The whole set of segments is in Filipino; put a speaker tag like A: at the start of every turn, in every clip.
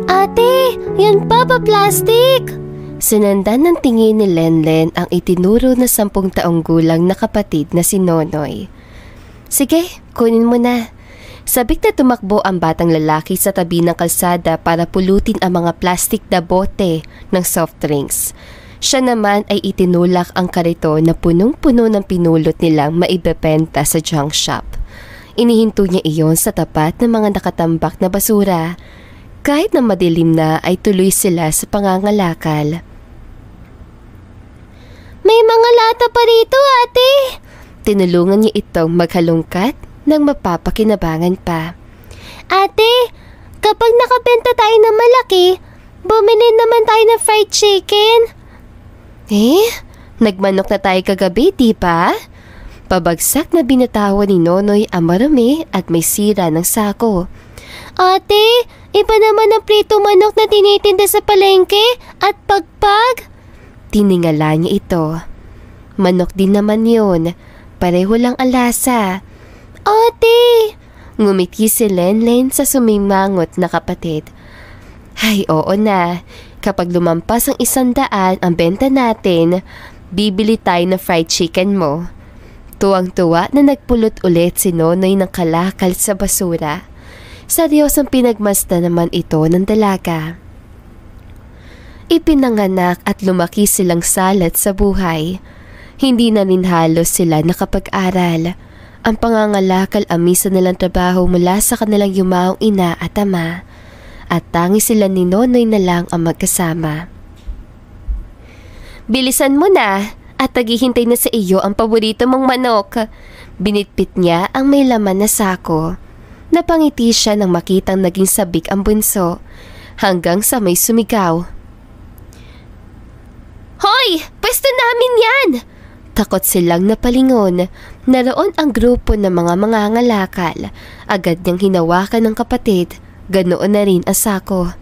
A: Ate, yan pa plastic! Sinandan ng tingin ni Lenlen ang itinuro na 10 taong gulang na kapatid na si Nonoy. Sige, kunin mo na. Sabik na tumakbo ang batang lalaki sa tabi ng kalsada para pulutin ang mga plastic na bote ng soft drinks. Siya naman ay itinulak ang karito na punong-puno ng pinulot nilang maibebenta sa junk shop. Inihinto niya iyon sa tapat ng mga nakatambak na basura. Kahit na madilim na ay tuloy sila sa pangangalakal. May mga lata pa rito, ate! Tinulungan niya itong maghalongkat nang mapapakinabangan pa. Ate, kapag nakabenta tayo ng malaki, bumili naman tayo ng fried chicken. Nagmanok na tayo kagabi, di ba? Pabagsak na binatawan ni Nonoy ang marumi at may sira ng sako. Ate, iba naman ang prito manok na tinitinda sa palengke at pagpag. Tiningala niya ito. Manok din naman yun. Pareho lang ang lasa. Ate! Ngumiti si Lenlen sa sumimangot na kapatid. Ay, oo na. Kapag lumampas ang 100 ang benta natin, bibili tayo ng fried chicken mo. Tuwang-tuwa na nagpulot ulit si Nonoy ng kalakal sa basura. Seryosong pinagmasdan naman ito ng dalaga. Ipinanganak at lumaki silang salat sa buhay. Hindi na rin halos sila nakapag-aral. Ang pangangalakal ang misa nilang trabaho mula sa kanilang yumaong ina at ama. At tangi sila ni Nonoy na lang ang magkasama. Bilisan mo na at naghihintay na sa iyo ang paborito mong manok. Binitbit niya ang may laman na sako. Napangiti siya nang makitang naging sabik ang bunso. Hanggang sa may sumigaw. Hoy! Pwesto namin yan! Takot silang napalingon. Naroon ang grupo ng mga mangangalakal. Agad niyang hinawakan ng kapatid. Ganoon na rin ang sako.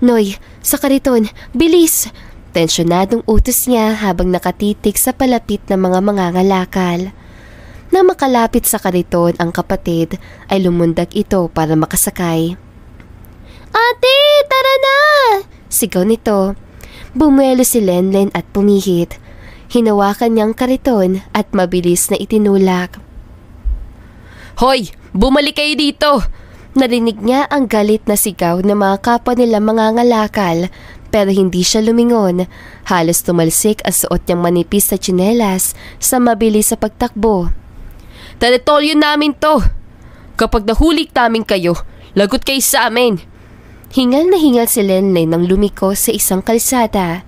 A: Noy, sa kariton, bilis! Tensyonadong utos niya habang nakatitig sa palapit ng mga mangangalakal. Nang makalapit sa kariton ang kapatid, ay lumundag ito para makasakay. Ate, tara na! Sigaw nito. Bumuelo si Lenlen at pumihit. Hinawakan niyang kariton at mabilis na itinulak. Hoy! Bumalik kayo dito! Narinig niya ang galit na sigaw ng mga kapwa nila mangangalakal pero hindi siya lumingon. Halos tumalsik ang suot niyang manipis na tsinelas sa mabilis sa pagtakbo. Teritoryo namin to! Kapag nahulik namin kayo, lagot kayo sa amin! Hingal na hingal si Lenlen nang lumiko sa isang kalsada.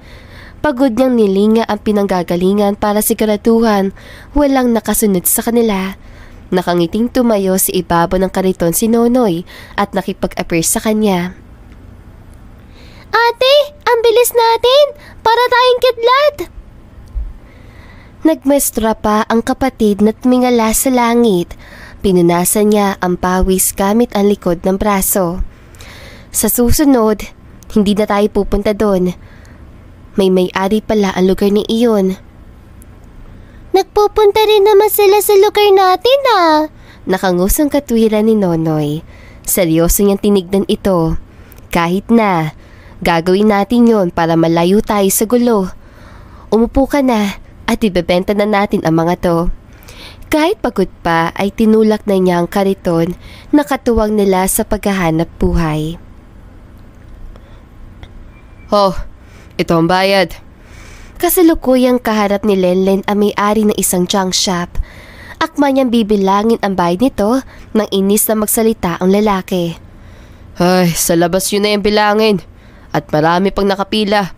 A: Pagod niyang nilinga ang pinanggagalingan para siguraduhan walang nakasunod sa kanila. Nakangiting tumayo si ibabaw ng kariton si Nonoy at nakipag-appear sa kanya. Ate, ang bilis natin! Para tayong kidlat! Nagmuestra pa ang kapatid na tumingala sa langit. Pinunasan niya ang pawis gamit ang likod ng braso. Sa susunod, hindi na tayo pupunta doon. May-ari pala ang lugar ni iyon. Nagpupunta rin naman sila sa lugar natin Nakangus ang katwiran ni Nonoy. Seryoso niyang tinignan ito. Kahit na, gagawin natin yon para malayo tayo sa gulo. Umupo ka na at ibebenta na natin ang mga to. Kahit pagod pa ay tinulak na niya ang kariton na katuwang nila sa paghahanap buhay. Oh, ito ang bayad. Kasalukuyang kaharap ni Lenlen ang may-ari ng isang junk shop. Akma niyang bibilangin ang bayad nito nang inis na magsalita ang lalaki. Ay, sa labas yun na yung bilangin. At marami pang nakapila.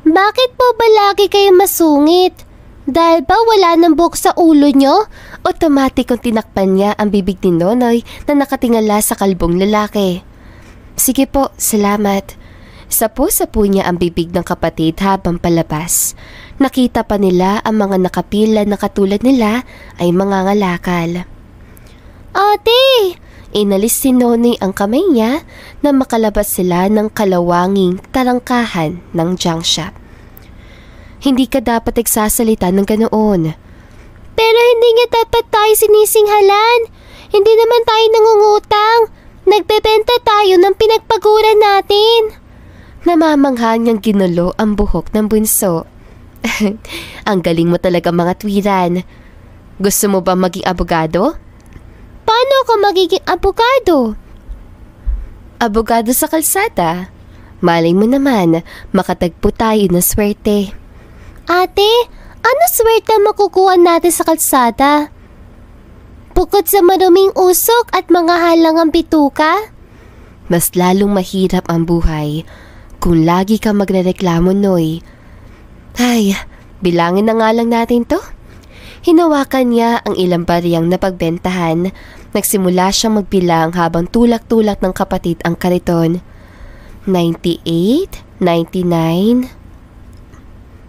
A: Bakit po ba lagi kayo masungit? Dahil ba wala ng buhok sa ulo nyo? Otomatikong tinakpan niya ang bibig ni Nonoy na nakatingala sa kalbong lalaki. Sige po, salamat. Sapo-sapo niya ang bibig ng kapatid habang palabas. Nakita pa nila ang mga nakapila na katulad nila ay mangangalakal. Ate! Inalis si Nonoy ang kamay niya na makalabas sila ng kalawanging tarangkahan ng junk shop. Hindi ka dapat nagsasalita ng ganoon. Pero hindi nga dapat tayo sinisinghalan. Hindi naman tayo nangungutang. Nagbebenta tayo ng pinagpaguran natin. Namamangha niyang ginulo ang buhok ng bunso. Ang galing mo talaga mga tuwiran. Gusto mo ba maging abogado? Paano ako magiging abogado? Abogado sa kalsada. Malay mo naman, makatagpo tayo ng swerte. Ate, ano swerte ang makukuha natin sa kalsada? Bukod sa maruming usok at mga halangang bituka? Mas lalong mahirap ang buhay kung lagi ka magrereklamo, Noy. Ay, bilangin na nga lang natin to. Hinawakan niya ang ilang bariyang napagbentahan. Nagsimula siyang magbilang habang tulak-tulak ng kapatid ang kariton. 98, 99...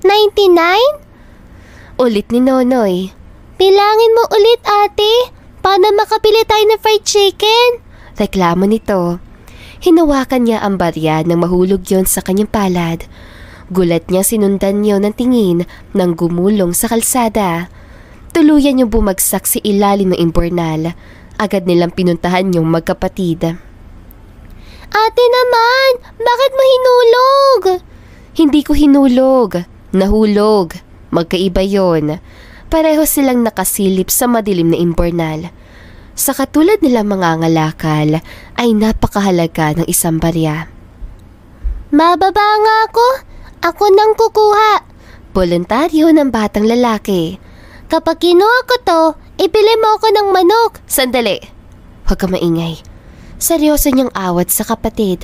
A: 99? Ulit ni Nonoy. Bilangin mo ulit, ate. Paano makabili tayo ng fried chicken? Reklamo nito. Hinawakan niya ang barya nang mahulog yon sa kanyang palad. Gulat niya sinundan niyo ng tingin nang gumulong sa kalsada. Tuluyan niyong bumagsak sa ilalim ng imbornal. Agad nilang pinuntahan yung magkapatid. Ate naman, bakit mo hinulog? Hindi ko hinulog, nahulog. Magkaiba yon. Pareho silang nakasilip sa madilim na imbornal. Sa katulad nila mga ngalakal ay napakahalaga ng isang barya. Mababa nga ako. Ako nang kukuha. Voluntaryo ng batang lalaki. Kapag kinuha ko to, ibili mo ako ng manok. Sandali. Huwag ka maingay. Seryoso niyang awat sa kapatid.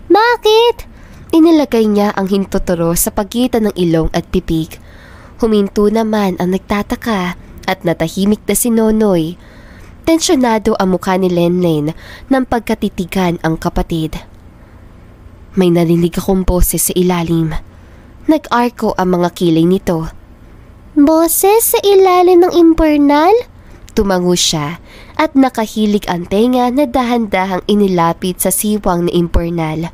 A: Bakit? Inilagay niya ang hintuturo sa pagitan ng ilong at pipig. Huminto naman ang nagtataka at natahimik na si Nonoy. Tensyonado ang mukha ni Lenlen nang pagkatitigan ang kapatid. May narinig akong boses sa ilalim. Nag-arko ang mga kilay nito. Boses sa ilalim ng imbornal? Tumango siya at nakahilig ang tenga na dahan-dahang inilapit sa siwang na imbornal.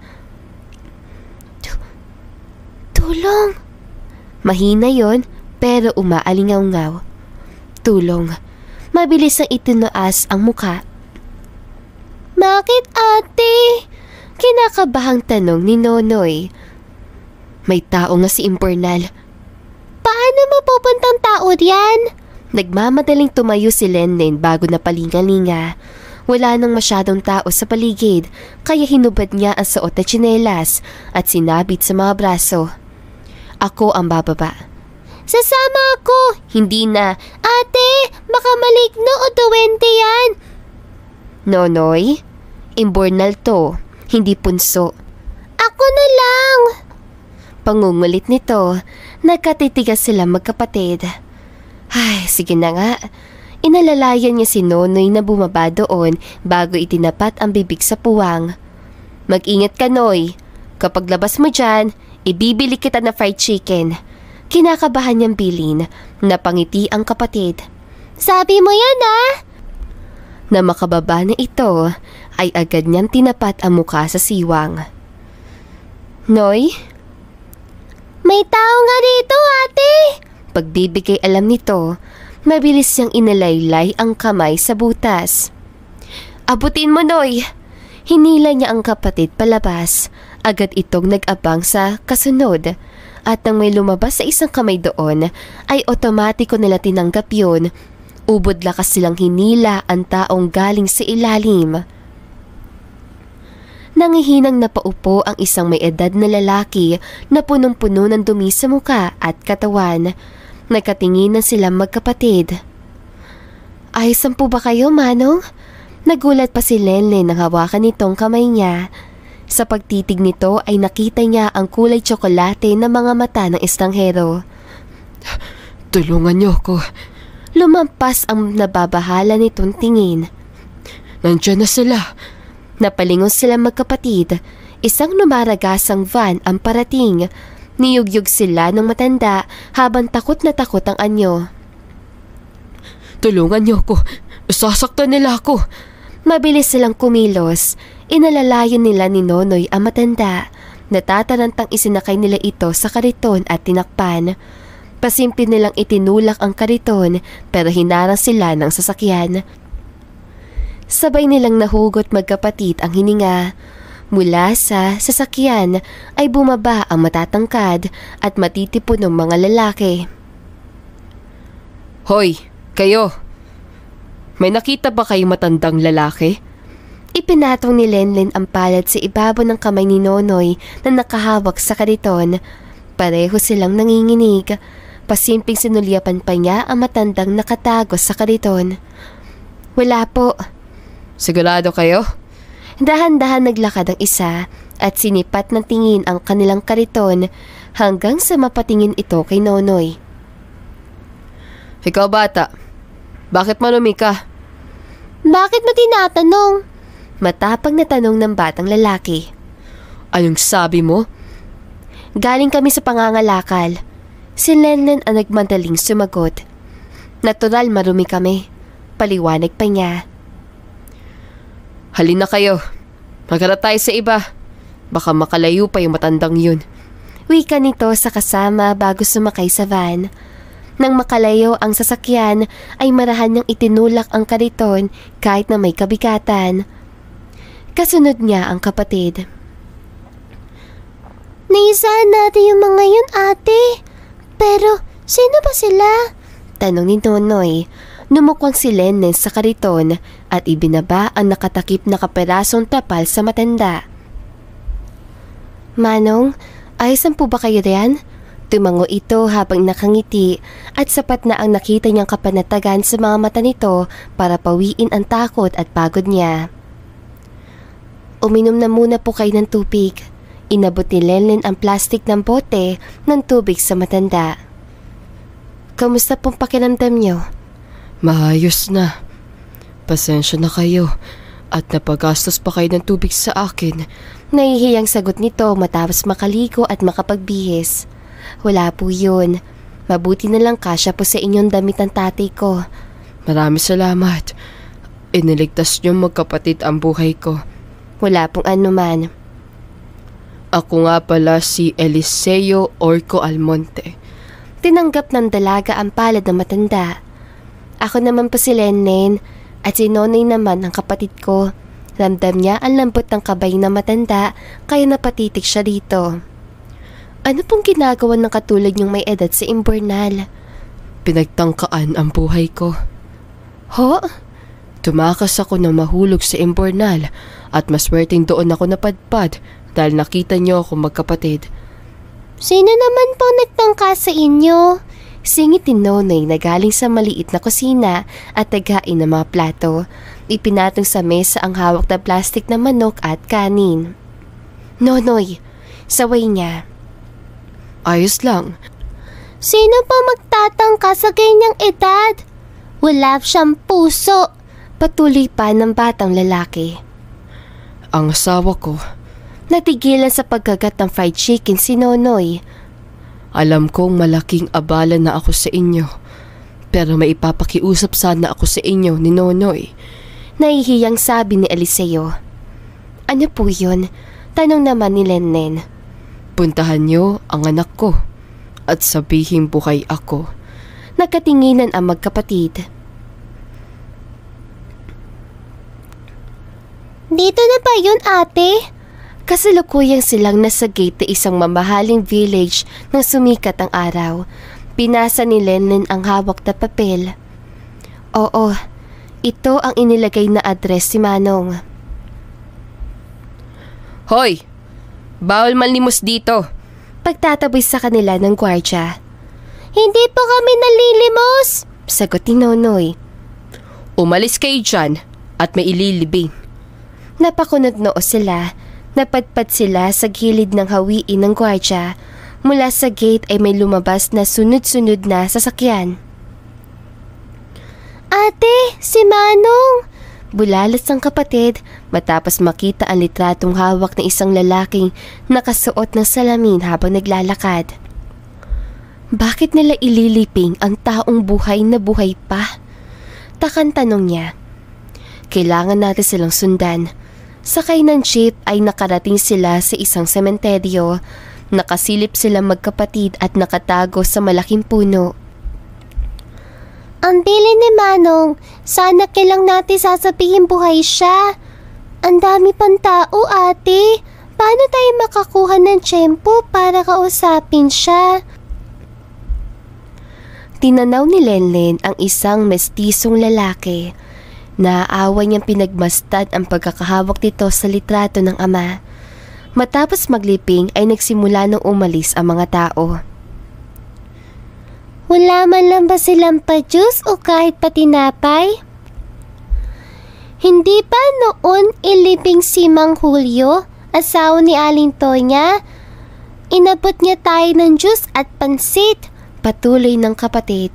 A: Tulong! Mahina yon pero umaalingaw-ngaw. Tulong. Mabilis ang itinuas ang muka. Bakit, ate? Kinakabahang tanong ni Nonoy. May tao nga si imbornal. Paano mapupuntang tao diyan? Nagmamadaling tumayo si Lenlen bago na palingalinga. Wala nang masyadong tao sa paligid kaya hinubad niya ang suot na tsinelas at sinabit sa mga braso. Ako ang bababa. Sasama ako! Hindi na. Ate, baka maligno o duwende yan. Nonoy, imbornal to, hindi punso. Ako na lang. Pangungulit nito, nagkatitigas sila magkapatid. Ay, sige na nga. Inalalayan niya si Nonoy na bumaba doon bago itinapat ang bibig sa puwang. Mag-ingat ka, Noy. Kapag labas mo dyan, ibibili kita na fried chicken. Kinakabahan niyang bilin, napangiti ang kapatid. Sabi mo yan ah! Na makababa na ito, ay agad niyang tinapat ang mukha sa siwang. Noy? May tao nga dito, ate! Pagbibigay alam nito, mabilis siyang inalaylay ang kamay sa butas. Abutin mo, Noy! Hinila niya ang kapatid palabas. Agad itong nag-abang sa kasunod. At nang may lumabas sa isang kamay doon, ay otomatiko nila tinanggap yun. Ubod lakas silang hinila ang taong galing sa ilalim. Nangihinang napaupo ang isang may edad na lalaki na punong-puno ng dumi sa muka at katawan. Nagkatinginan silang magkapatid. Ayos po ba kayo, Manong? Nagulat pa si Lenlen nang hawakan nitong kamay niya. Sa pagtitig nito ay nakita niya ang kulay tsokolate na mga mata ng estanghero. Tulungan niyo ako. Lumampas ang nababahala nitong tingin. Nandiyan na sila. Napalingon sila magkapatid. Isang lumaragasang van ang parating. Niyugyug sila ng matanda habang takot na takot ang anyo. Tulungan niyo ako. Sasaktan nila ako. Mabilis silang kumilos. Inalalayan nila ni Nonoy ang matanda. Natatarantang isinakay nila ito sa kariton at tinakpan. Pasimple nilang itinulak ang kariton pero hinarang sila ng sasakyan. Sa Sabay nilang nahugot magkapatid ang hininga. Mula sa sasakyan ay bumaba ang matatangkad at matitipon ng mga lalaki.
B: Hoy, kayo! May nakita ba kayong matandang lalaki?
A: Ipinatong ni Lenlen ang palad sa ibabaw ng kamay ni Nonoy na nakahawak sa kariton. Pareho silang nanginginig. Pasimpleng sinulyapan pa niya ang matandang nakatago sa kariton. Wala po.
B: Sigurado kayo?
A: Dahan-dahan naglakad ang isa at sinipat ng tingin ang kanilang kariton hanggang sa mapatingin ito kay Nonoy.
B: Ikaw bata, bakit marumi ka?
A: Bakit mo tinatanong? Matapang na tanong ng batang lalaki.
B: Anong sabi mo?
A: Galing kami sa pangangalakal. Si Lenlen ang nagmadaling sumagot. Natural marumi kami. Paliwanag pa niya.
B: Halina kayo. Magharap tayo sa iba. Baka makalayo pa yung matandang yun.
A: Wika nito sa kasama bago sumakay sa van. Nang makalayo ang sasakyan ay marahan niyang itinulak ang kariton kahit na may kabigatan. Kasunod niya ang kapatid. Naisahan natin yung mga yun, ate. Pero sino ba sila? Tanong ni Nonoy. Numukwang si Lenlen sa kariton at ibinaba ang nakatakip na kaperasong tapal sa matanda. Manong, ayos po ba kayo riyan? Tumango ito habang nakangiti at sapat na ang nakita niyang kapanatagan sa mga mata nito para pawiin ang takot at pagod niya. Uminom na muna po kayo ng tubig. Inabot ni Lenlen ang plastik ng bote ng tubig sa matanda. Kamusta pong pakiramdam niyo?
B: Maayos na. Pasensya na kayo at napagastos pa kayo ng tubig sa akin.
A: Nahihiyang sagot nito matapos makaligo at makapagbihis. Wala po yun. Mabuti na lang kasya po sa inyong damit ng tatay ko.
B: Maraming salamat. Iniligtas niyo magkapatid ang buhay ko.
A: Wala pong anuman.
B: Ako nga pala si Eliseo Orco Almonte.
A: Tinanggap ng dalaga ang palad ng matanda. Ako naman po si Lenlen at si Nonoy naman ang kapatid ko. Ramdam niya ang lambot ng kabay na matanda kaya napatitik siya dito. Ano pong ginagawa ng katulad niyong may edad sa Imbornal?
B: Pinagtangkaan ang buhay ko.
A: Ho?
B: Tumakas ako ng mahulog sa Imbornal at maswerteng doon ako napadpad dahil nakita niyo ako magkapatid.
A: Sino naman po nagtangka sa inyo? Singit ni Nonoy na galing sa maliit na kusina at tagain ng mga plato. Ipinatong sa mesa ang hawak na plastik na manok at kanin. Nonoy, saway niya.
B: Ayos lang.
A: Sino pa magtatangka sa ganyang edad? Wala siyang puso. Patuloy pa ng batang lalaki.
B: Ang asawa ko.
A: Natigilan sa pagkagat ng fried chicken si Nonoy.
B: Alam kong malaking abala na ako sa inyo. Pero may ipapakiusap sana ako sa inyo ni Nonoy.
A: Nahihiyang sabi ni Eliseo. Ano po yun? Tanong naman ni Lenlen.
B: Puntahan niyo ang anak ko at sabihin buhay ako.
A: Nagkatinginan ang magkapatid. Dito na ba yun, ate? Kasalukuyang silang nasa gate na isang mamahaling village nang sumikat ang araw. Pinasa ni Lenlen ang hawak na papel. Oo, ito ang inilagay na address si Manong.
B: Hoy! Bawal manlimos dito.
A: Pagtataboy sa kanila ng gwardya. Hindi po kami nalilimos, sagot ni Nonoy.
B: Umalis kayo dyan at may ililibing.
A: Napakunot noo sila. Napadpad sila sa gilid ng hawiin ng gwardya. Mula sa gate ay may lumabas na sunod-sunod na sasakyan. Ate, si Manong! Bulalas ang kapatid matapos makita ang litratong hawak ng isang lalaking nakasuot ng salamin habang naglalakad. Bakit nila ililiping ang taong buhay na buhay pa? Takang tanong niya. Kailangan natin silang sundan. Sakay ng jeep ay nakarating sila sa isang sementeryo. Nakasilip sila magkapatid at nakatago sa malaking puno. Ang bili ni Manong, sana kailang natin sasabihin buhay siya. Ang dami pang tao, ate. Paano tayo makakuha ng tiyempo para kausapin siya? Tinanaw ni Lenlen ang isang mestisong lalaki. Naaawa niyang pinagmastad ang pagkakahawak nito sa litrato ng ama. Matapos magliping ay nagsimula nang umalis ang mga tao. Wala man lang ba silang pa-juice o kahit patinapay? Hindi ba noon ilibing si Mang Julio, asawa ni Aling Tonya? Inabot niya tayo ng juice at pansit, patuloy ng kapatid.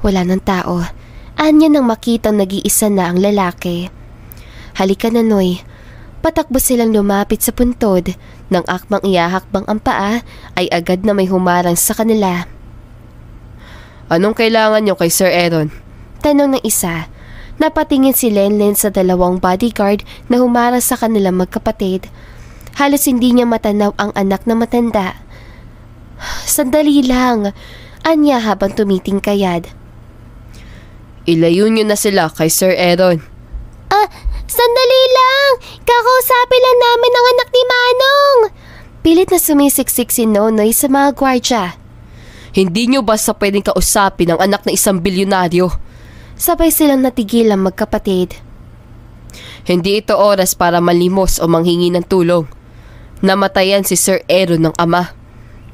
A: Wala ng tao. Anya nang makitang nag-iisa na ang lalaki. Halika na, Noy. Patakbo silang lumapit sa puntod. Nang akmang ihahakbang ang paa, ay agad na may humarang sa kanila.
B: Anong kailangan niyo kay Sir Aaron?
A: Tanong ng isa. Napatingin si Lenlen sa dalawang bodyguard na humarang sa kanilang magkapatid. Halos hindi niya matanaw ang anak na matanda. Sandali lang, anya habang tumitingkayad.
B: Ilayo niyo na sila kay Sir Aaron.
A: Sandali lang! Kakausapin lang namin ang anak ni Manong! Pilit na sumisiksik si Nonoy sa mga gwardya.
B: Hindi niyo basta pwedeng kausapin ang anak ng isang bilyonaryo.
A: Sabay silang natigil ang magkapatid.
B: Hindi ito oras para malimos o manghingi ng tulong. Namatayan si Sir Aaron ng ama.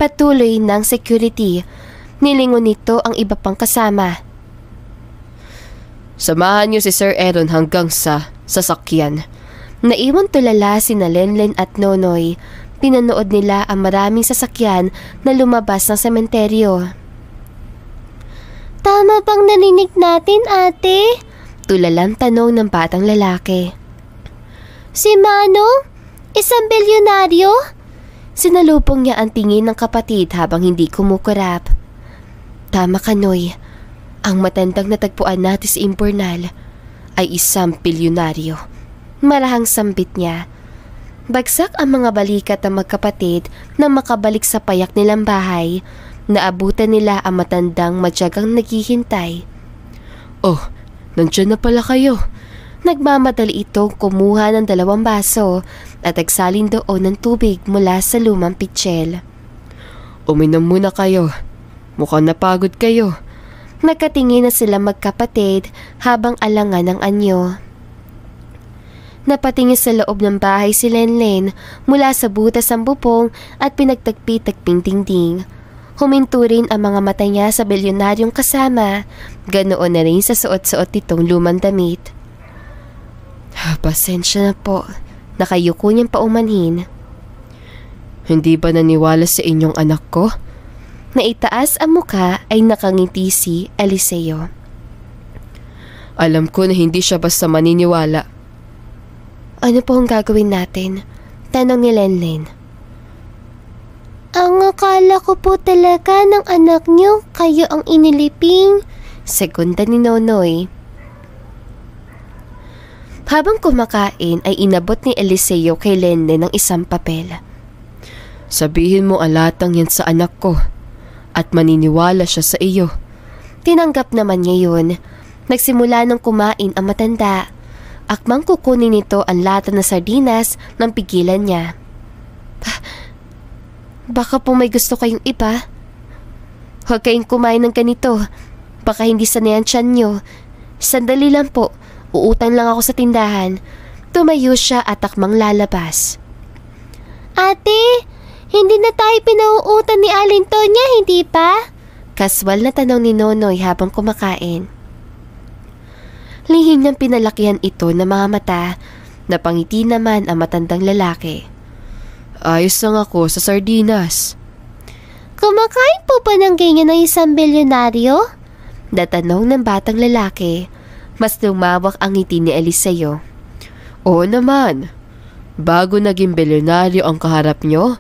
A: Patuloy ng security. Nilingon nito ang iba pang kasama.
B: Samahan niyo si Sir Aaron hanggang sa sasakyan.
A: Naiwan tulala sina Lenlen at Nonoy. Pinanood nila ang maraming sasakyan na lumabas ng sementeryo. Tama bang narinig natin, ate? Tulalang tanong ng batang lalaki. Si Manong? Isang bilyonaryo? Sinalubong niya ang tingin ng kapatid habang hindi kumukurap. Tama ka, Noy. Ang matandang natagpuan natin sa Imbornal ay isang bilyonaryo. Marahang sambit niya. Bagsak ang mga balikat ng magkapatid na makabalik sa payak nilang bahay. Naabutan nila ang matandang matyagang naghihintay.
B: Oh, nandiyan na pala kayo.
A: Nagmamadali itong kumuha ng 2 baso at nagsalin doon ng tubig mula sa lumang pitsil.
B: Uminom muna kayo. Mukhang napagod kayo.
A: Nagkatingin na sila magkapatid habang alangan ng anyo. Napatingin sa loob ng bahay si Lenlen mula sa butas ng bubong at pinagtagpi-tagping dingding. Huminto rin ang mga mata niya sa bilyonaryong kasama, ganoon na rin sa suot-suot nitong lumang damit. Pasensya na po, nakayuko niyang paumanhin.
B: Hindi ba naniwala sa inyong anak ko?
A: Naitaas ang muka ay nakangiti si Eliseo.
B: Alam ko na hindi siya basta maniniwala.
A: Ano po ang gagawin natin? Tanong ni Lenlen. Ang akala ko po talaga ng anak niyo, kayo ang iniliping. Segunda ni Nonoy. Habang kumakain ay inabot ni Eliseo kay Lenlen ng isang papel.
B: Sabihin mo alatang yan sa anak ko at maniniwala siya sa iyo.
A: Tinanggap naman niya yun. Nagsimula ng kumain ang matanda. Akmang kukunin nito ang lata na sardinas nang pigilan niya. Baka po may gusto kayong iba. Huwag kayong kumain ng ganito. Baka hindi sanayan tiyan nyo. Sandali lang po. Uutang lang ako sa tindahan. Tumayo siya at akmang lalabas. Ate, hindi na tayo pinauutan ni Aling Tonya, hindi pa? Kaswal na tanong ni Nonoy habang kumakain. Lihim niyang pinalakihan ito ng mga mata. Napangiti naman ang matandang lalaki.
B: Ayos lang ako sa sardinas.
A: Kumakain po ba ng ganyan ng isang bilyonaryo? Natanong ng batang lalaki. Mas lumawak ang ngiti ni Eliseo.
B: Oo naman. Bago naging bilyonaryo ang kaharap nyo,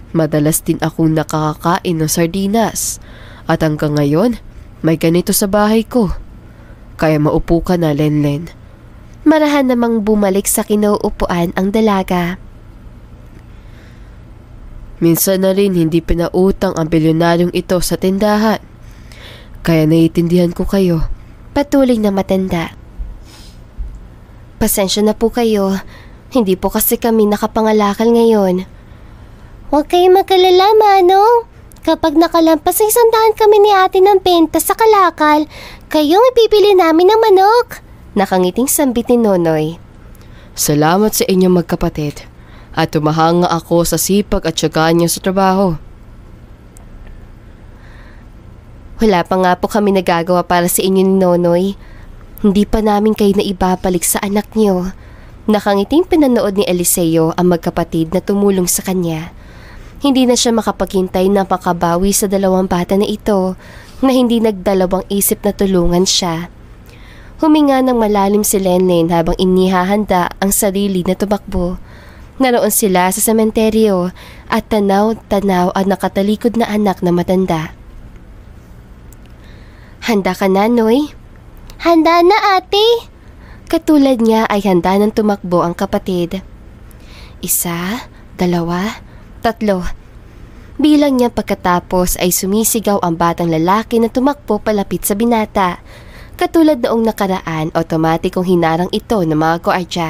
B: madalas din akong nakakakain ng sardinas. At hanggang ngayon, may ganito sa bahay ko. Kaya maupo ka na, Lenlen.
A: Marahan namang bumalik sa kinauupuan ang dalaga.
B: Minsan na rin hindi pinautang ang bilyonaryong ito sa tindahan. kaya naiintindihan ko kayo.
A: Patuloy na matanda. Pasensya na po kayo, hindi po kasi kami nakapangalakal ngayon. Huwag kayong magkalala, Manong. Kapag nakalampas ay 100 kami ni ate ng benta sa kalakal, kayong ipipili namin ng manok. Nakangiting sambit ni Nonoy.
B: Salamat sa inyong magkapatid at tumahanga ako sa sipag at tiyaga niyo sa trabaho.
A: Wala pa nga po kami nagagawa para sa inyo ni Nonoy. Hindi pa namin kayo na ibabalik sa anak niyo. Nakangiting pinanood ni Eliseo ang magkapatid na tumulong sa kanya. Hindi na siya makapaghintay na makabawi sa 2 bata na ito na hindi nagdalawang isip na tulungan siya. Huminga ng malalim si Lenlen habang inihahanda ang sarili na tumakbo. Naroon sila sa sementeryo at tanaw-tanaw ang nakatalikod na anak na matanda. Handa ka na, Noy? Handa na, ate. Katulad niya ay handa nang tumakbo ang kapatid. 1, 2, 3. Bilang niya pagkatapos ay sumisigaw ang batang lalaki na tumakbo palapit sa binata. Katulad noong nakaraan, otomatikong hinarang ito ng mga guardia.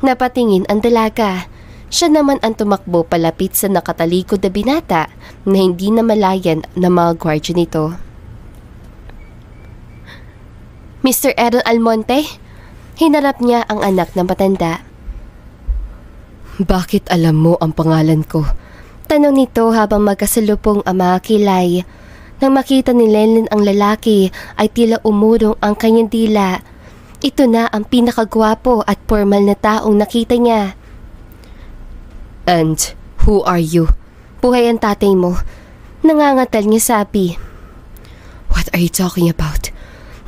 A: Napatingin ang dalaga. Siya naman ang tumakbo palapit sa nakatalikod na binata na hindi namalayan ng mga guardia nito. Mr. Aaron Almonte? Hinarap niya ang anak ng matanda.
B: Bakit alam mo ang pangalan ko?
A: Tanong nito habang magkasalubong ang mga kilay. Nang makita ni Lenlen ang lalaki ay tila umurong ang kanyang dila. Ito na ang pinakagwapo at formal na taong nakita niya.
B: And who are you?
A: Buhay ang tatay mo. Nangangatal niya sabi.
B: What are you talking about?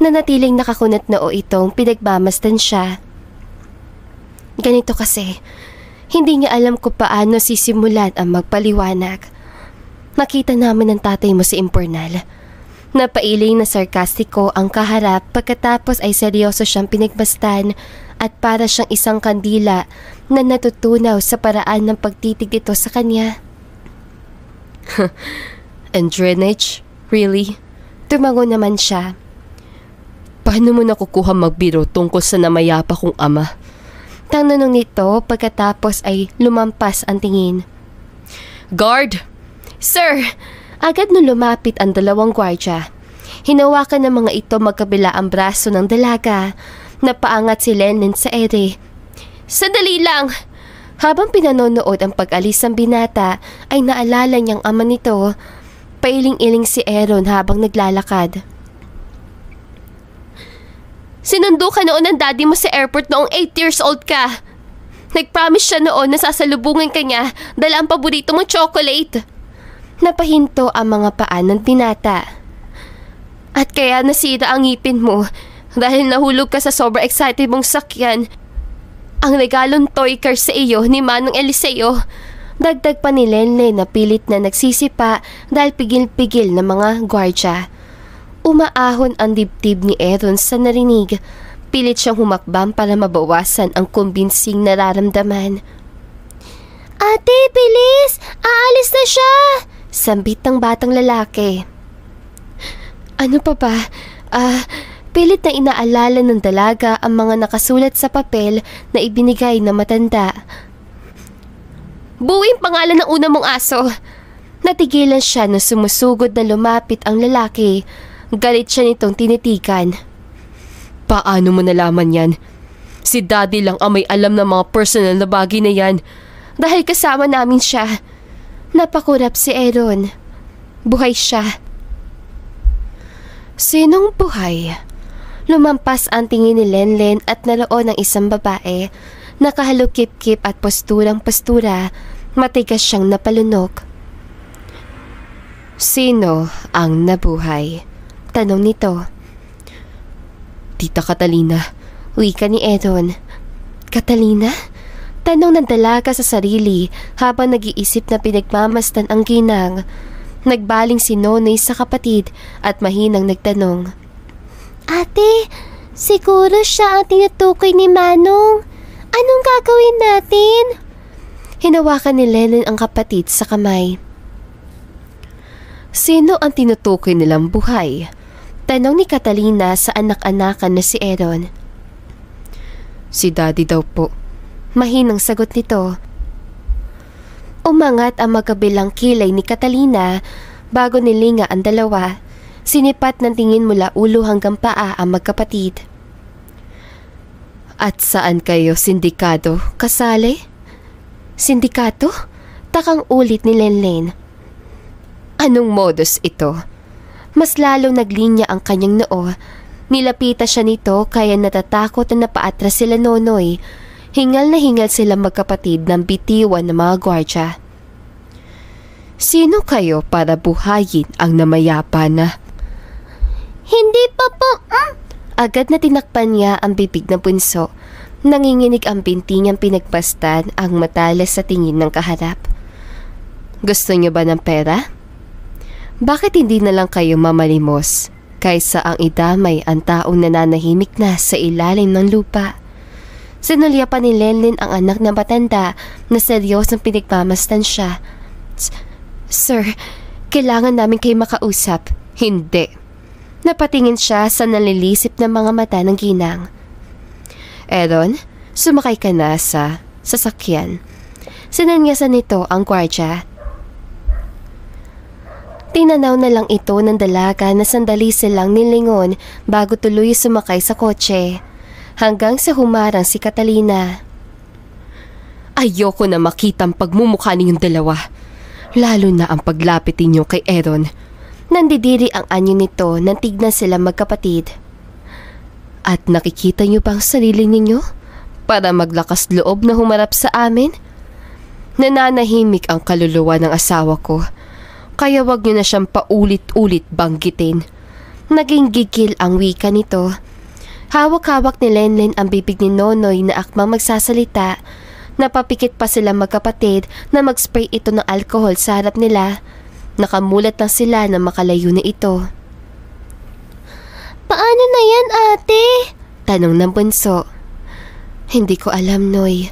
A: Nanatiling nakakunat noo itong pinagmamasdan siya. Ganito kasi. Hindi niya alam kung paano sisimulan ang magpaliwanag. Nakita namin ng tatay mo si Impornal. Napailing na sarkastiko ang kaharap pagkatapos ay seryoso siyang pinagbastan at para siyang isang kandila na natutunaw sa paraan ng pagtitig ito sa kanya.
B: And drainage? Really?
A: Tumango naman siya.
B: Paano mo nakukuha magbiro tungkol sa namayapa kong ama?
A: Tanong nito pagkatapos ay lumampas ang tingin.
B: Guard!
A: Sir! Agad nung lumapit ang 2 gwardiya. Hinawakan ng mga ito magkabila ang braso ng dalaga. Napaangat si Lenlen sa ere. Sandali lang! Habang pinanonood ang pag-alis ng binata ay naalala niyang ama nito. Pailing-iling si Aaron habang naglalakad. Sinundo ka noon ng daddy mo sa airport noong 8 years old ka. Nag-promise siya noon na sasalubungin ka niya dahil ang paborito mong chocolate. Napahinto ang mga paa ng binata. At kaya nasira ang ngipin mo dahil nahulog ka sa sobrang excited mong sakyan. Ang regalong toy car sa iyo ni Manong Eliseo. Dagdag pa ni Lenlen na pilit na nagsisipa dahil pigil-pigil ng mga gwardiya. Umaahon ang dibdib ni Aaron sa narinig. Pilit siyang humakbang para mabawasan ang kumbinsing nararamdaman. Ate, bilis! Aalis na siya! Sambit ng batang lalaki. Ano pa ba? Pilit na inaalala ng dalaga ang mga nakasulat sa papel na ibinigay na matanda. Buwing pangalan ng una mong aso. Natigilan siya na sumusugod na lumapit ang lalaki. Galit siya nitong tinitikan.
B: Paano mo nalaman yan? Si Daddy lang ang may alam ng mga personal na bagay na yan.
A: Dahil kasama namin siya. Napakurap si Aaron. Buhay siya. Sinong buhay? Lumampas ang tingin ni Lenlen at naroon ang isang babae. Nakahalukip-kip at posturang-postura. Matigas siyang napalunok. Sino ang nabuhay? Tanong nito.
B: Tita Catalina.
A: Wika ni Aaron. Catalina? Tanong ng dalaga sa sarili habang nag-iisip na pinagmamasdan ang ginang. Nagbaling si Nonoy sa kapatid at mahinang nagtanong. Ate, siguro siya ang tinutukoy ni Manong. Anong gagawin natin? Hinawakan ni Lenlen ang kapatid sa kamay.
B: Sino ang tinutukoy nilang buhay?
A: Tanong ni Catalina sa anak-anakan na si Aaron.
B: Si Daddy daw po.
A: Mahinang sagot nito. Umangat ang magkabilang kilay ni Catalina bago nilinga ang dalawa. Sinipat ng tingin mula ulo hanggang paa ang magkapatid.
B: At saan kayo sindikado kasali?
A: Sindikato? Takang ulit ni Lenlen.
B: Anong modus ito?
A: Mas lalong naglinya ang kanyang noo. Nilapita siya nito kaya natatakot na napaatras sila Nonoy. Hingal na hingal sila magkapatid ng bitiwan ng mga gwardya.
B: Sino kayo para buhayin ang namayapa na?
A: Hindi pa po. Agad na tinakpan niya ang bibig ng bunso. Nanginginig ang binti niyang pinagpastan ang matalas sa tingin ng kaharap.
B: Gusto niyo ba ng pera? Bakit hindi na lang kayo mamalimos kaysa ang idamay ang taong nananahimik na sa ilalim ng lupa?
A: Sinulya pa ni Lenlen ang anak na matanda na seryosong pinagmamastan siya. Sir, kailangan namin kayo makausap.
B: Hindi.
A: Napatingin siya sa nalilisip ng mga mata ng ginang.
B: Aaron, sumakay ka na sa sasakyan.
A: Sinanyasan nito ang gwardya. Tinanaw na lang ito ng dalaga na sandali silang nilingon bago tuloy sumakay sa kotse. Hanggang sa humarang si Catalina.
B: Ayoko na makita ang pagmumukha ninyong dalawa. Lalo na ang paglapit ninyo kay Aaron.
A: Nandidiri ang anyo nito nang tignan sila magkapatid.
B: At nakikita niyo ba ang sarili ninyo? Para maglakas loob na humarap sa amin? Nananahimik ang kaluluwa ng asawa ko. Kaya wag niyo na siyang paulit-ulit banggitin.
A: Naging gigil ang wika nito. Hawak-hawak ni Lenlen ang bibig ni Nonoy na akmang magsasalita. Napapikit pa sila magkapatid na mag-spray ito ng alcohol sa harap nila. Nakamulat lang sila na makalayo na ito. Paano na yan, ate? Tanong ng bunso. Hindi ko alam, Noy.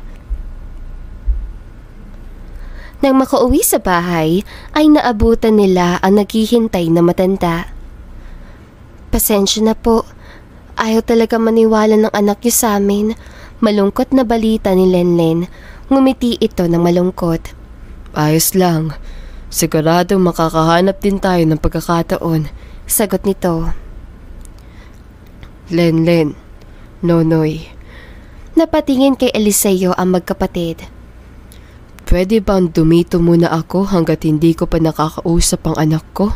A: Nang makauwi sa bahay, ay naabutan nila ang naghihintay na matanda. Pasensya na po. Ayaw talaga maniwala ng anak niyo sa amin. Malungkot na balita ni Lenlen. Ngumiti ito ng malungkot.
B: Ayos lang. Siguradong makakahanap din tayo ng pagkakataon.
A: Sagot nito.
B: Lenlen, Nonoy.
A: Napatingin kay Eliseo ang magkapatid.
B: Pwede bang dumito muna ako hanggat hindi ko pa nakakausap ang anak ko?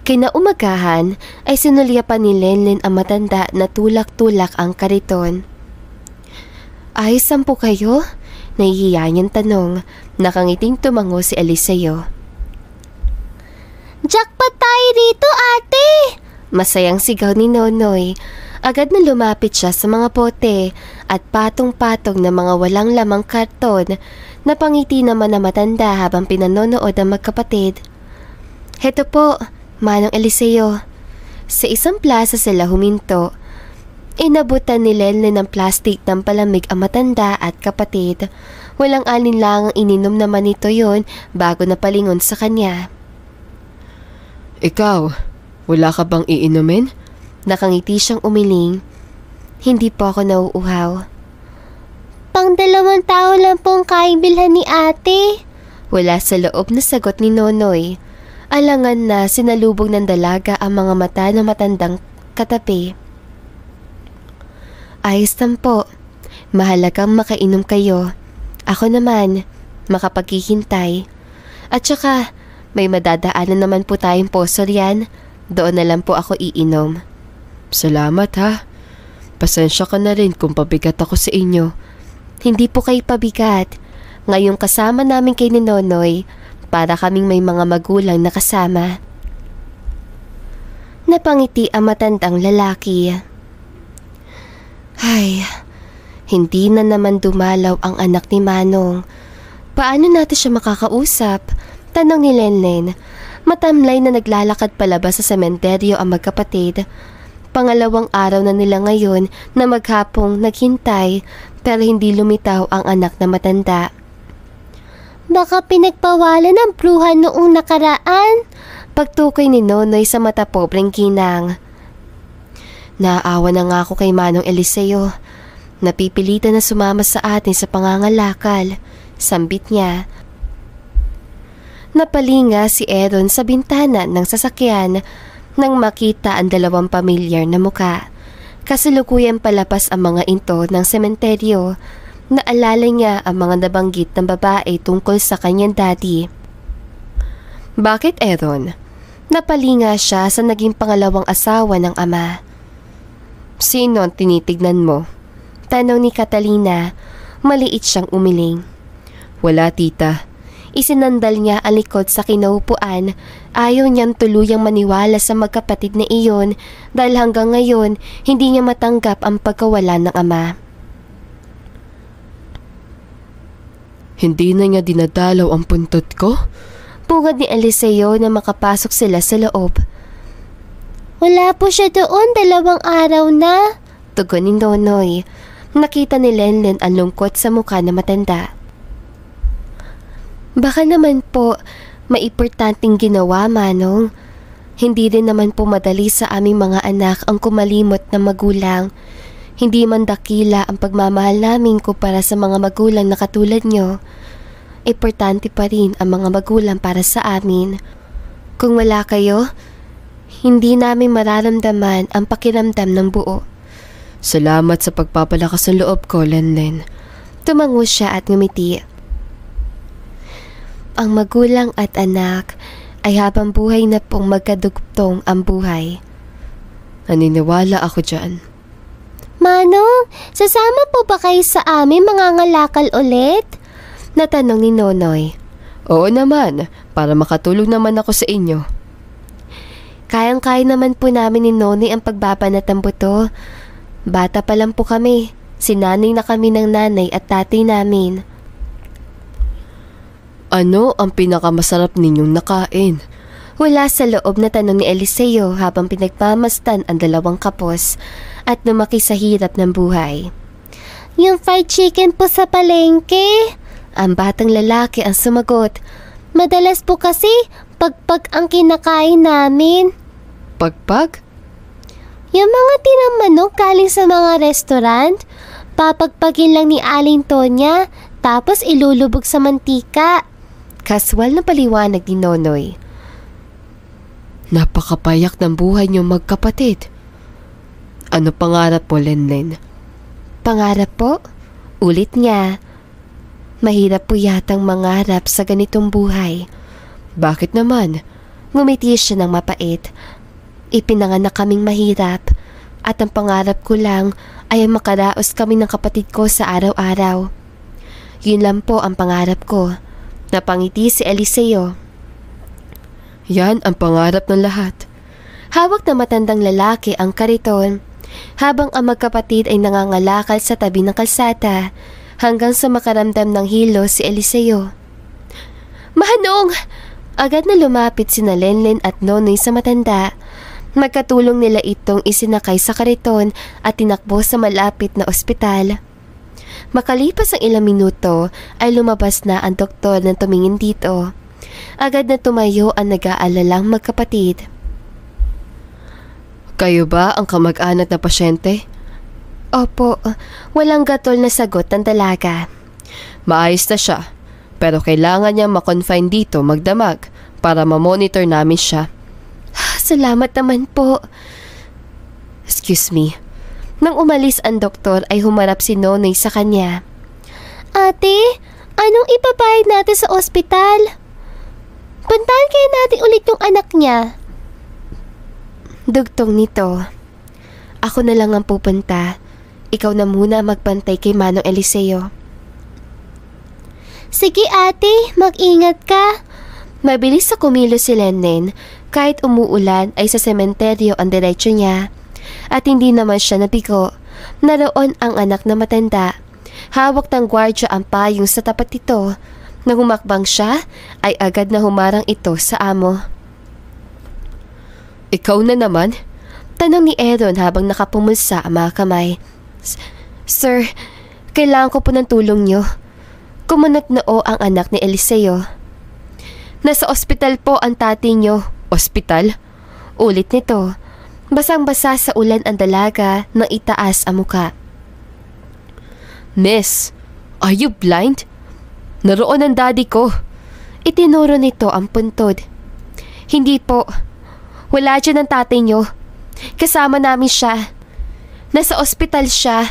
A: Kinaumagahan ay sinulya pa ni Lenlen ang matanda na tulak-tulak ang kariton. Ayos po kayo? Nahihiya niyang tanong. Nakangiting tumango si Eliseo. Jackpot tayo dito, ate! Masayang sigaw ni Nonoy. Agad na lumapit siya sa mga bote at patong-patong na mga walang lamang karton. Napangiti naman na matanda habang pinanonood ang magkapatid. Heto po, Manong Eliseo. Sa isang plaza sila huminto. Inabutan ni Lenlen ng plastic ng palamig ang matanda at kapatid. Walang alinlangang ininom naman nito yon bago napalingon sa kanya.
B: Ikaw, wala ka bang iinumin?
A: Nakangiti siyang umiling. Hindi po ako nauuhaw. Pang 2 tao lang pong kaibilhan ni ate. Wala sa loob na sagot ni Nonoy. Alangan na sinalubog ng dalaga ang mga mata ng matandang katabi. Ayos lang po. Mahalagang makainom kayo. Ako naman, makapaghihintay. At saka, may madadaanan naman po tayong poso riyan. Doon na lang po ako iinom.
B: Salamat ha. Pasensya ka na rin kung pabigat ako sa inyo.
A: Hindi po kayo pabigat. Ngayong kasama namin kay ni Nonoy, para kaming may mga magulang na kasama. Napangiti ang matandang lalaki. Ay, hindi na naman dumalaw ang anak ni Manong. Paano natin siya makakausap? Tanong ni Lenlen. Matamlay na naglalakad palabas sa sementeryo ang magkapatid. Pangalawang araw na nila ngayon na maghapong naghintay pero hindi lumitaw ang anak na matanda. Baka pinagpawalan ng bruha noong nakaraan. Pagtukoy ni Nonoy sa mata pobreng ginang. Naawa na nga ako kay Manong Eliseo. Napipilitan na sumama sa atin sa pangangalakal. Sambit niya. Napalinga si Aaron sa bintana ng sasakyan nang makita ang dalawang pamilyar na muka. Kasalukuyan palapas ang mga into ng sementeryo. Naalala niya ang mga nabanggit ng babae tungkol sa kanyang daddy. Bakit, Aaron? Napalinga siya sa naging pangalawang asawa ng ama. Sino ang tinitignan mo? Tanong ni Catalina. Maliit siyang umiling. Wala, tita. Isinandal niya ang likod sa kinaupuan. Ayaw niyang tuluyang maniwala sa magkapatid na iyon dahil hanggang ngayon hindi niya matanggap ang pagkawala ng ama.
B: Hindi na niya dinadalaw ang puntot ko?
A: Pungad ni Eliseo na makapasok sila sa loob. Wala po siya doon 2 araw na. Tugon ni Nonoy. Nakita ni Lenlen ang lungkot sa mukha na matanda. Baka naman po may importanteng ginawa, Manong. Hindi rin naman po madali sa aming mga anak ang kumalimot ng magulang. Hindi man dakila ang pagmamahal namin kumpara sa mga magulang na katulad nyo. Importante pa rin ang mga magulang para sa amin. Kung wala kayo, hindi namin mararamdaman ang pakiramdam ng buo.
B: Salamat sa pagpapalakas ng loob ko, Lenlen.
A: Tumango siya at ngumiti. Ang magulang at anak ay habang buhay na pong magkadugtong ang buhay.
B: Naniniwala ako dyan.
A: Manong, sasama po ba kayo sa amin mangangalakal ulit? Natanong ni Nonoy.
B: Oo naman, para makatulong naman ako sa inyo.
A: Kayang-kaya naman po namin ni Nonoy ang pagbabanat ng buto. Bata pa lang po kami. Sinanay na kami ng nanay at tatay namin.
B: Ano ang pinakamasarap ninyong nakain?
A: Wala sa loob na tanong ni Eliseo habang pinagmamasdan ang 2 kapos at lumaki sa hirap ng buhay. Yung fried chicken po sa palengke. Ang batang lalaki ang sumagot. Madalas po kasi pagpag ang kinakain namin.
B: Pagpag?
A: Yung mga tinang manok galing sa mga restaurant, papagpagin lang ni Aling Tonya tapos ilulubog sa mantika. Kaswal na paliwanag ni Nonoy.
B: Napakapayak ng buhay niyong magkapatid. Ano pangarap mo, Lenlen?
A: Pangarap po? Ulit niya. Mahirap po yatang mangarap sa ganitong buhay.
B: Bakit naman?
A: Ngumiti siya ng mapait. Ipinanganak kaming mahirap at ang pangarap ko lang ay makaraos kami ng kapatid ko sa araw-araw. Yun lang po ang pangarap ko. Napangiti si Eliseo.
B: Yan ang pangarap ng lahat.
A: Hawak na matandang lalaki ang kariton habang ang magkapatid ay nangangalakal sa tabi ng kalsada hanggang sa makaramdam ng hilo si Eliseo. Manong! Agad na lumapit sina Lenlen at Nonoy sa matanda. Magkatulong nila itong isinakay sa kariton at tinakbo sa malapit na ospital. Makalipas ang ilang minuto ay lumabas na ang doktor na tumingin dito. Agad na tumayo ang nag-aalalang magkapatid.
B: Kayo ba ang kamag-anak na pasyente?
A: Opo, walang gatol na sagot ng dalaga.
B: Maayos na siya, pero kailangan niya ma-confine dito magdamag para ma-monitor namin siya.
A: Salamat naman po.
B: Excuse me.
A: Nang umalis ang doktor ay humarap si Nonoy sa kanya. Ate, anong ipabayad natin sa ospital? Puntahan kaya natin ulit yung anak niya. Dugtong nito. Ako na lang ang pupunta. Ikaw na muna magbantay kay Manong Eliseo. Sige ate, mag-ingat ka. Mabilis sa kumilos si Lenlen. Kahit umuulan ay sa sementeryo ang diretsyo niya. At hindi naman siya nabigo. Naroon ang anak na matanda. Hawak ng gwardya ang payong sa tapat nito. Nang humakbang siya, ay agad na humarang ito sa amo.
B: Ikaw na naman?
A: Tanong ni Aaron habang nakapumulsa ang mga kamay. Sir, kailangan ko po ng tulong niyo. Kumunot noo ang anak ni Eliseo. Nasa ospital po ang tati niyo. Ospital? Ulit nito. Basang-basa sa ulan ang dalaga nang itaas ang muka.
B: Miss, are you blind? Naroon ang daddy ko.
A: Itinuro nito ang puntod. Hindi po. Wala dyan ang tatay niyo. Kasama namin siya. Nasa ospital siya.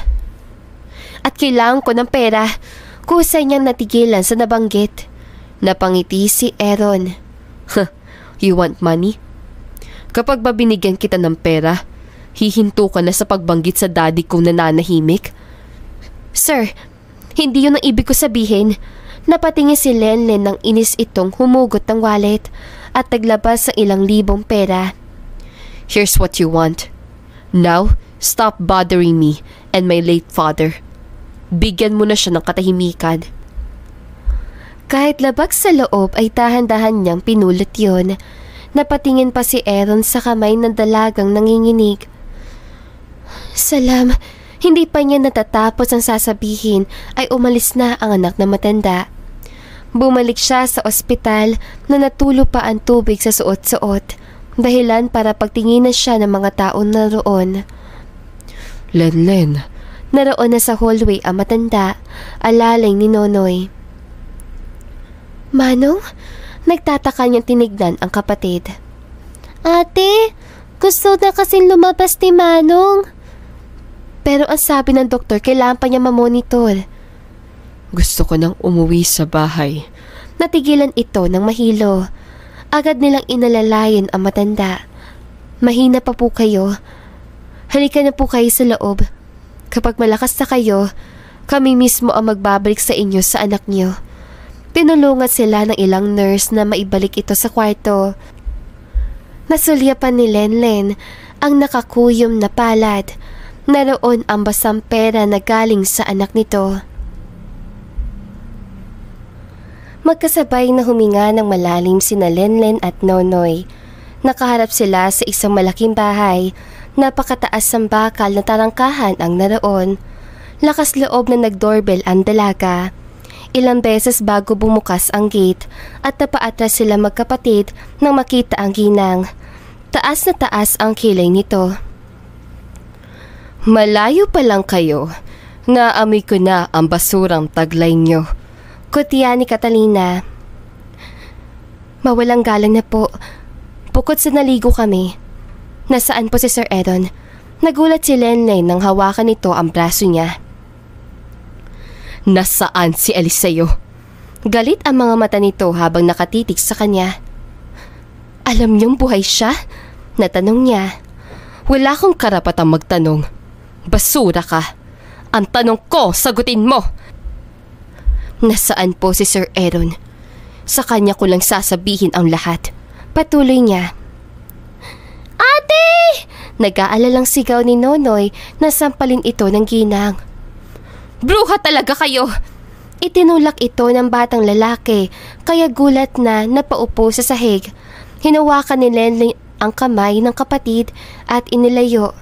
A: At kailangan ko ng pera. Kusay niyang natigilan sa nabanggit. Napangiti si Aaron.
B: You want money? Kapag ba binigyan kita ng pera, hihinto ka na sa pagbanggit sa daddy kong nananahimik?
A: Sir, hindi yun ang ibig ko sabihin. Napatingin si Lenlen ng inis itong humugot ng wallet at naglabas ng ilang libong pera.
B: Here's what you want. Now, stop bothering me and my late father. Bigyan mo na siya ng katahimikan.
A: Kahit labag sa loob ay dahan-dahan niyang pinulot yun. Napatingin pa si Aaron sa kamay ng dalagang nanginginig. Salam, hindi pa niya natatapos ang sasabihin ay umalis na ang anak na matanda. Bumalik siya sa ospital na natulo pa ang tubig sa suot-suot, dahilan para pagtinginan siya ng mga taong naroon.
B: Lenlen.
A: Naroon na sa hallway ang matanda, alalay ni Nonoy. Manong? Nagtataka niyang tinignan ang kapatid. Ate, gusto na kasing lumabas ni Manong. Pero ang sabi ng doktor, kailangan pa niya mamonitor.
B: Gusto ko nang umuwi sa bahay.
A: Natigilan ito ng mahilo. Agad nilang inalalayan ang matanda. Mahina pa po kayo. Halika na po kayo sa loob. Kapag malakas na kayo, kami mismo ang magbabalik sa inyo sa anak niyo. Tinulungan sila ng ilang nurse na maibalik ito sa kwarto. Nasulyapan ni Lenlen ang nakakuyom na palad. Naroon ang basang pera na galing sa anak nito. Magkasabay na huminga ng malalim sina Lenlen at Nonoy. Nakaharap sila sa isang malaking bahay. Napakataas ang bakal na tarangkahan ang naroon. Lakas loob na nag-doorbell ang dalaga. Ilang beses bago bumukas ang gate at napaatras sila magkapatid nang makita ang ginang. Taas na taas ang kilay nito.
B: Malayo pa lang kayo. Naamoy ko na ang basurang taglay niyo.
A: Kutya ni Catalina. Mawalang galang na po. Bukod sa naligo kami. Nasaan po si Sir Aaron? Nagulat si Lenlen nang hawakan nito ang braso niya.
B: Nasaan si Eliseo?
A: Galit ang mga mata nito habang nakatitig sa kanya. Alam niyong buhay siya? Natanong niya.
B: Wala akong karapatang magtanong. Basura ka. Ang tanong ko, sagutin mo.
A: Nasaan po si Sir Aaron? Sa kanya ko lang sasabihin ang lahat. Patuloy niya. Ate! Nag-aalalang sigaw ni Nonoy na sampalin ito ng ginang. Bruha talaga kayo! Itinulak ito ng batang lalaki kaya gulat na napaupo sa sahig. Hinawakan ni Lenlen ang kamay ng kapatid at inilayo.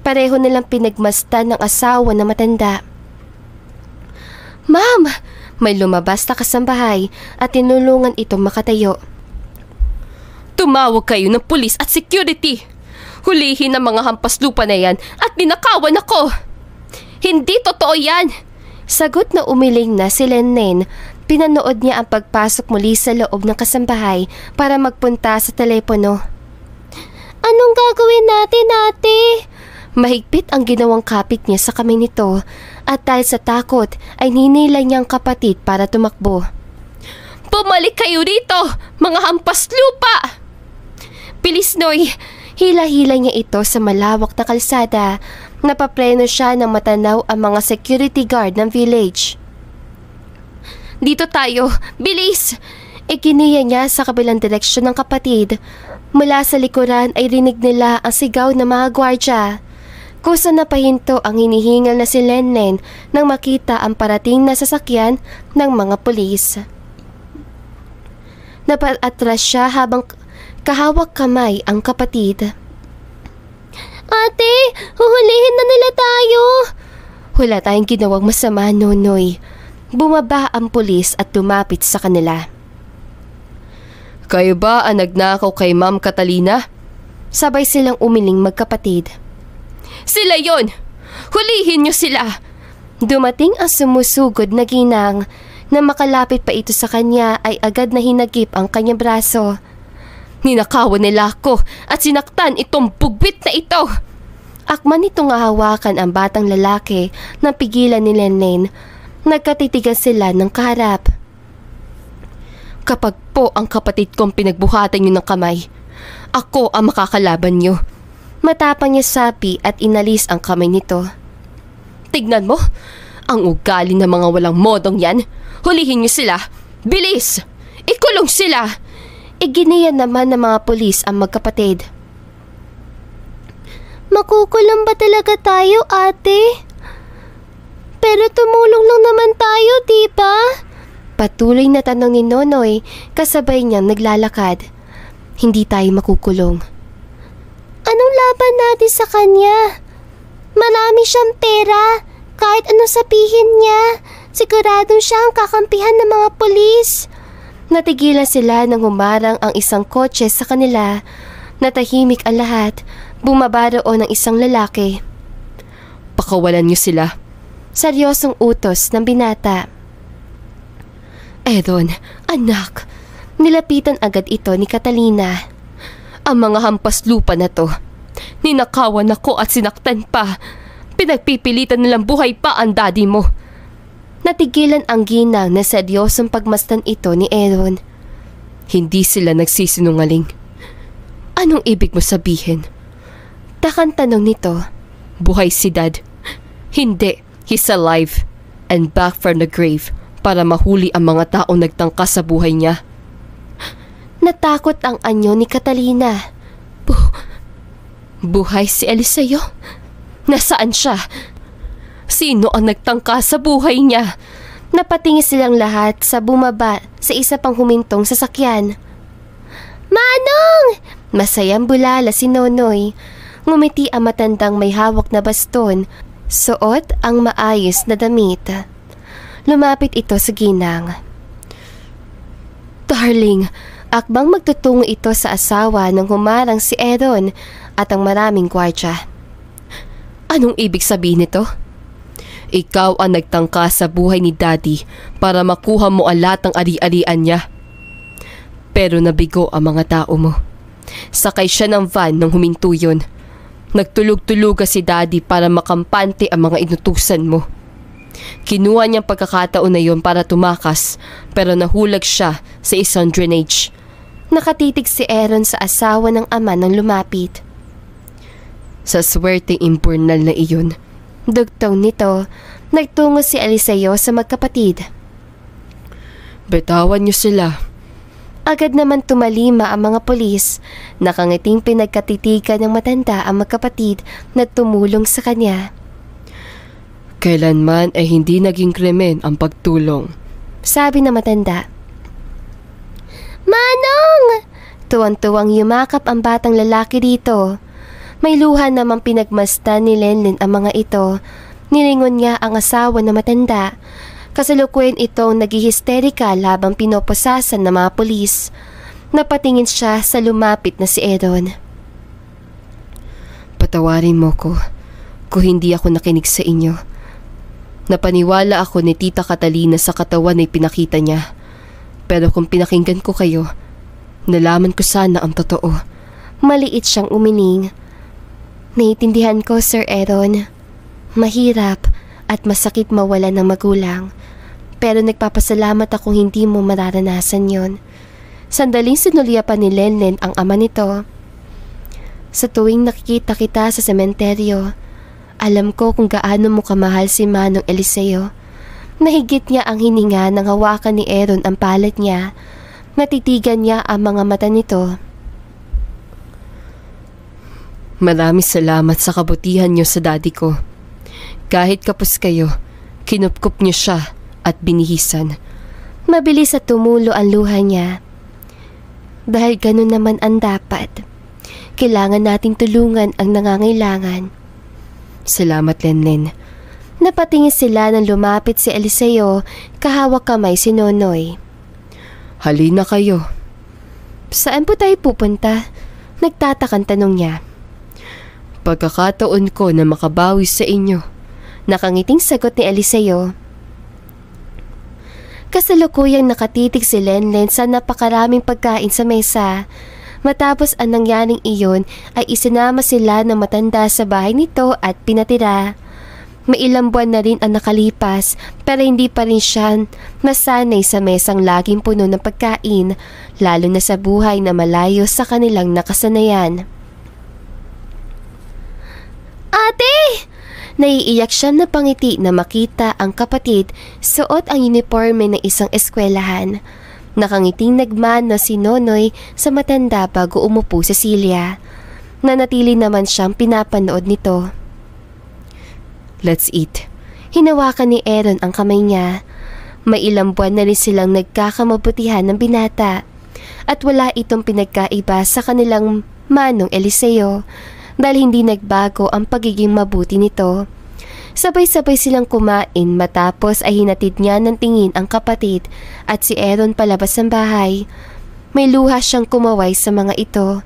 A: Pareho nilang pinagmasdan ng asawa na matanda. Ma'am! May lumabas na kasambahay at tinulungan itong makatayo.
B: Tumawag kayo ng pulis at security. Hulihin ang mga hampas lupa na yan at ninakawan ako.
A: Hindi totoo yan! Sagot na umiling na si Lenlen. Pinanood niya ang pagpasok muli sa loob ng kasambahay para magpunta sa telepono. Anong gagawin natin, ate? Mahigpit ang ginawang kapit niya sa kamay nito at dahil sa takot ay ninila niyang kapatid para tumakbo.
B: Bumalik kayo rito, mga hampas lupa!
A: Bilis, Noy! Hila-hila niya ito sa malawak na kalsada. Napapreno siya nang matanaw ang mga security guard ng village. Dito tayo! Bilis! Ikiniya niya sa kabilang direksyon ng kapatid. Mula sa likuran ay rinig nila ang sigaw ng mga gwardya. Kusa na pahinto ang hinihingal na si Lenlen nang makita ang parating na sasakyan ng mga pulis. Napaatras siya habang kahawak kamay ang kapatid. Ate, huhulihin na nila tayo! Wala tayong ginawang masama, Nonoy. Bumaba ang pulis at lumapit sa kanila.
B: Kayo ba ang nagnakaw kay Ma'am Catalina?
A: Sabay silang umiling magkapatid.
B: Sila yon! Hulihin niyo sila!
A: Dumating ang sumusugod na ginang. Na makalapit pa ito sa kanya ay agad na hinagip ang kanyang braso.
B: Ninakawan nila ako at sinaktan itong bugwit na ito!
A: Akman nitong hahawakan ang batang lalaki nang pigilan ni Lenlen. Nagkatitigan sila ng kaharap.
B: Kapag po ang kapatid kong pinagbuhatan niyo ng kamay, ako ang makakalaban niyo.
A: Matapang niya sabi at inalis ang kamay nito.
B: Tignan mo, ang ugali ng mga walang modong yan. Hulihin niyo sila. Bilis! Ikulong sila!
A: Iginiyan naman ng mga pulis ang magkapatid. Makukulong ba talaga tayo, ate? Pero tumulong lang naman tayo, di ba? Patuloy na tanong ni Nonoy kasabay niyang naglalakad. Hindi tayo makukulong. Anong laban natin sa kanya? Marami siyang pera. Kahit anong sabihin niya, siguradong siya ang kakampihan ng mga pulis. Natigilan sila nang humarang ang isang kotse sa kanila. Natahimik ang lahat. Bumaba roon ang isang lalaki.
B: Pakawalan niyo sila.
A: Seryosong utos ng binata.
B: Edon, anak.
A: Nilapitan agad ito ni Catalina.
B: Ang mga hampas lupa na to, ninakawan ako at sinaktan pa. Pinagpipilitan nilang buhay pa ang daddy mo.
A: Natigilan ang ginang na seryosong pagmasdan ito ni Edon.
B: Hindi sila nagsisinungaling. Anong ibig mo sabihin?
A: Takang tanong nito.
B: Buhay si dad. Hindi, he's alive and back from the grave para mahuli ang mga taong nagtangka sa buhay niya.
A: Natakot ang anyo ni Catalina.
B: Buhay si Eliseo? Nasaan siya? Sino ang nagtangka sa buhay niya?
A: Napatingin silang lahat sa bumaba sa isa pang humintong sasakyan. Manong! Masayang bulala si Nonoy. Ngumiti ang matandang may hawak na baston. Suot ang maayos na damit. Lumapit ito sa ginang.
B: Darling,
A: akbang magtutungo ito sa asawa nang humarang si Edon at ang maraming gwardya.
B: Anong ibig sabihin nito? Ikaw ang nagtangka sa buhay ni Daddy para makuha mo ang lahat ng ari-arian niya. Pero nabigo ang mga tao mo. Sakay siya ng van nang huminto yun. Nagtulog-tuluga si Daddy para makampante ang mga inutusan mo. Kinuha niyang pagkakataon na yon para tumakas pero nahulag siya sa isang drainage.
A: Nakatitig si Aaron sa asawa ng ama nang lumapit.
B: Sa swerteng impurnal na iyon,
A: dugtong nito, nagtungo si Eliseo sa magkapatid.
B: Bitawan niyo sila.
A: Agad naman tumalima ang mga pulis. Nakangiting pinagkatitigan ng matanda ang magkapatid na tumulong sa kanya.
B: Kailanman ay hindi naging krimen ang pagtulong,
A: sabi na matanda. Manong! Tuwang-tuwang yumakap ang batang lalaki dito. May luha namang pinagmasdan ni Lenlen ang mga ito. Nilingon niya ang asawa na matanda. Kasalukuyan itong naghihisterika habang pinoposasan ng mga pulis. Napatingin siya sa lumapit na si Edon.
B: Patawarin mo ko kung hindi ako nakinig sa inyo. Napaniwala ako ni Tita Catalina sa katawan ay pinakita niya. Pero kung pinakinggan ko kayo, nalaman ko sana ang totoo.
A: Maliit siyang umiling. Naiintindihan ko, Sir Edon. Mahirap at masakit mawala ng magulang. Pero nagpapasalamat akong hindi mo mararanasan yon. Sandaling sinulya pa ni Lenlen ang ama nito. Sa tuwing nakikita kita sa sementeryo, alam ko kung gaano mo kamahal si Manong Eliseo. Nahigit niya ang hininga nang hawakan ni Aaron ang palad niya. Natitigan niya ang mga mata nito.
B: Maraming salamat sa kabutihan niyo sa daddy ko. Kahit kapos kayo, kinupkup niyo siya at binihisan.
A: Mabilis at tumulo ang luha niya. Dahil ganun naman ang dapat. Kailangan nating tulungan ang nangangailangan.
B: Salamat, Lenlen.
A: Napatingin sila nang lumapit si Eliseo, kahawak kamay si Nonoy.
B: Halina kayo.
A: Saan po tayo pupunta? Nagtatakang tanong niya.
B: Pagkakataon ko na makabawi sa inyo.
A: Nakangiting sagot ni Eliseo. Kasalukuyang nakatitig si Lenlen sa napakaraming pagkain sa mesa. Matapos ang nangyaring iyon ay isinama sila ng matanda sa bahay nito at pinatira. May ilang buwan na rin ang nakalipas pero hindi pa rin siya nasanay sa mesang laging puno ng pagkain, lalo na sa buhay na malayo sa kanilang nakasanayan. Ate! Naiiyak siya na pangiti na makita ang kapatid suot ang uniforme ng isang eskwelahan. Nakangiting nagmano si Nonoy sa matanda bago umupo si Celia. Nanatili naman siyang pinapanood nito.
B: Let's eat.
A: Hinawakan ni Aaron ang kamay niya. May ilang buwan na rin silang nagkakamabutihan ng binata at wala itong pinagkaiba sa kanilang manong Eliseo dahil hindi nagbago ang pagiging mabuti nito. Sabay-sabay silang kumain matapos ay hinatid niya ng tingin ang kapatid at si Aaron palabas ng bahay. May luha siyang kumaway sa mga ito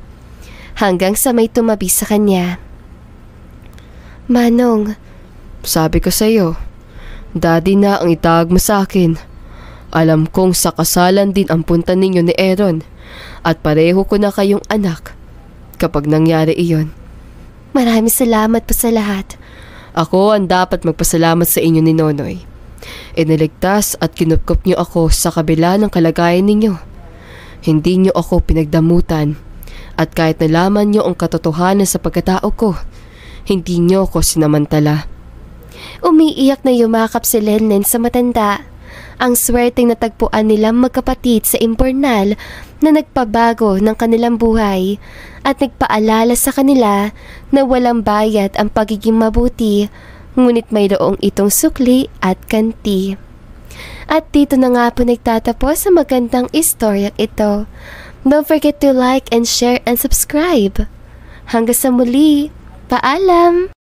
A: hanggang sa may tumabi sa kanya. Manong,
B: sabi ko sa'yo, Daddy na ang itawag mo sa akin. Alam kong sa kasalan din ang punta ninyo ni Aaron at pareho ko na kayong anak kapag nangyari iyon.
A: Maraming salamat po sa lahat.
B: Ako ang dapat magpasalamat sa inyo ni Nonoy. Iniligtas at kinupkup niyo ako sa kabila ng kalagayan ninyo. Hindi niyo ako pinagdamutan at kahit nalaman niyo ang katotohanan sa pagkatao ko, hindi niyo ako sinamantala.
A: Umiiyak na yumakap si Lenlen sa matanda. Ang swerteng natagpuan nilang magkapatid sa Imbornal na nagpabago ng kanilang buhay at nagpaalala sa kanila na walang bayad ang pagiging mabuti, ngunit mayroong itong sukli at kanti. At dito na nga po nagtatapos ang magandang istoryang ito. Don't forget to like and share and subscribe. Hanggang sa muli, paalam!